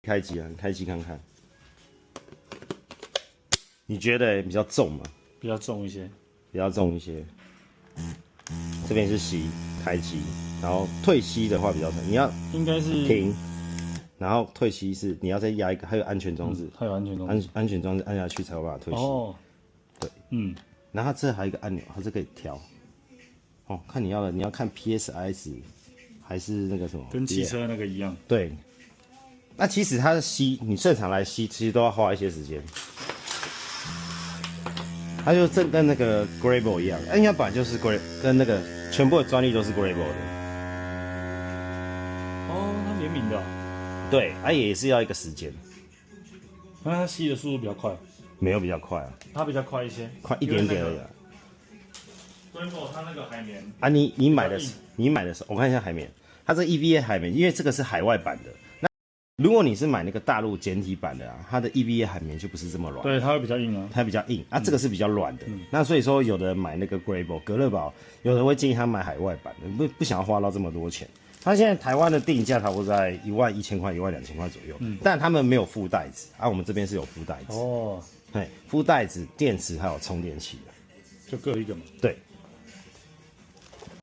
开机啊，你开机看看，你觉得比较重吗？比较重一些。比较重一些。这边是吸开机，然后退吸的话比较长，你要应该是停，然后退吸是你要再压一个，还有安全装置，它有安全装置。安全装置按下去才有办法退吸。哦，对，嗯，然后它这还有一个按钮，它是可以调。哦，看你要的，你要看 PSI 还是那个什么？跟汽车那个一样。对。那其实它的吸，你正常来吸，其实都要花一些时间。它就正跟那个 Grable 一样，因为它本来就是 Grable，跟那个全部的专利都是 Grable 的。哦，它联名的啊。对，它也是要一个时间，那它吸的速度比较快，没有比较快啊，它比较快一些，快一点点而已啊。Grable 它那个海绵啊，你买的时候，我看一下海绵，它这 EVA 海绵，因为这个是海外版的。那如果你是买那个大陆简体版的啊，它的 EVA 海绵就不是这么软，对，它会比较硬啊。它比较硬啊，这个是比较软的。那所以说，有的人买那个 Grable 格乐宝，有人会建议他买海外版的，不想要花到这么多钱。它现在台湾的定价差不多在11000块、12000块左右，但他们没有附袋子啊，我们这边是有附袋子。哦，对，附袋子、电池还有充电器的，就各一个嘛。对。